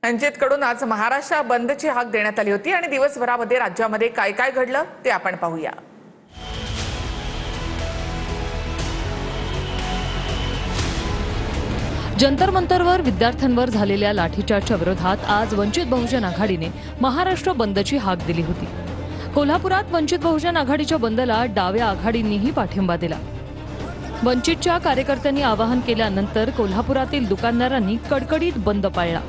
कडून आज महाराष्ट्र बंदची हाक देण्यात आली होती आणि दिवसभरामध्ये राज्यामध्ये काय काय घडलं ते आपण पाहूया। जंतर मंतरवर विद्यार्थ्यांवर झालेल्या लाठीचार्जच्या विरोधात आज वंचित बहुजन आघाडीने महाराष्ट्र बंदची हाक दिली होती। कोल्हापुरात वंचित बहुजन आघाडीच्या बंदला डाव्या आघाडींनीही पाठिंबा दिला। वंचितच्या कार्यकर्त्यांनी आवाहन केल्यानंतर कोल्हापुरातील दुकानदारांनी कडकडीत बंद पाळला।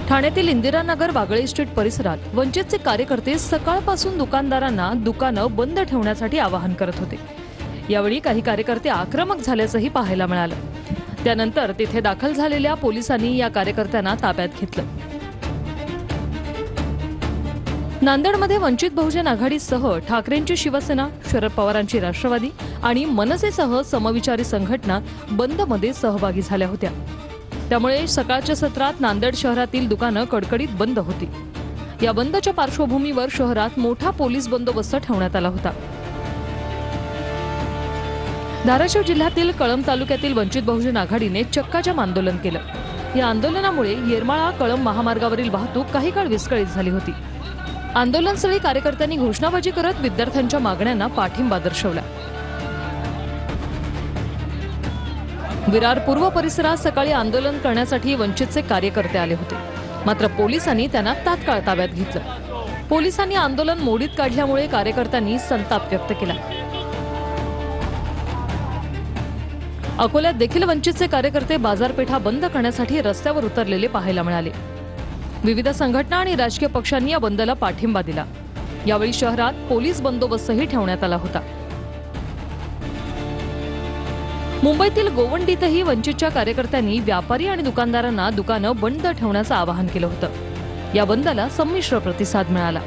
ठाण्यातील इंदिरानगर वागळे स्ट्रीट परिसरात वंचितचे कार्यकर्ते सकाळपासून दुकानदारांना दुकानं बंद ठेवण्यासाठी आवाहन करत होते। यावेळी काही कार्यकर्ते आक्रमक झाल्याचंही पाहायला मिळालं। त्यानंतर तिथे दाखल झालेल्या पोलिसांनी या कार्यकर्त्यांना ताब्यात घेतलं। नांदेडमध्ये वंचित बहुजन आघाडीसह ठाकरेंची शिवसेना, शरद पवारांची राष्ट्रवादी आणि मनसेसह समविचारी संघटना बंदमध्ये सहभागी झाल्या होत्या। त्यामुळे सकाळच्या सत्रात नांदेड शहरातील दुकानं कडकडीत बंद होती। या बंदच्या पार्श्वभूमीवर शहरात मोठा पोलीस बंदोबस्त ठेवण्यात आला होता। धाराशिव जिल्ह्यातील कळंब तालुक्यातील वंचित बहुजन आघाडीने चक्काजाम आंदोलन केलं। या आंदोलनामुळे येरमाळा कळंब महामार्गावरील वाहतूक काही काळ विस्कळीत झाली होती। आंदोलनस्थळी कार्यकर्त्यांनी घोषणाबाजी करत विद्यार्थ्यांच्या मागण्यांना पाठिंबा दर्शवला। विरार पूर्व परिसरात सकाळी आंदोलन करण्यासाठी वंचितचे कार्यकर्ते आले होते, मात्र पोलिसांनी त्यांना तात्काळ ताब्यात घेतलं। पोलिसांनी आंदोलन मोडीत काढल्यामुळे कार्यकर्त्यांनी संताप व्यक्त केला। अकोल्यात देखील वंचितचे कार्यकर्ते बाजारपेठा बंद करण्यासाठी रस्त्यावर उतरलेले पाहायला मिळाले। विविध संघटना आणि राजकीय पक्षांनी या बंदला पाठिंबा दिला। यावेळी शहरात पोलीस बंदोबस्तही ठेवण्यात आला होता। मुंबईतील गोवंडीतही वंचितच्या कार्यकर्त्यांनी व्यापारी आणि दुकानदारांना दुकानं बंद ठेवण्याचं आवाहन केलं होतं। या बंदला संमिश्र प्रतिसाद मिळाला।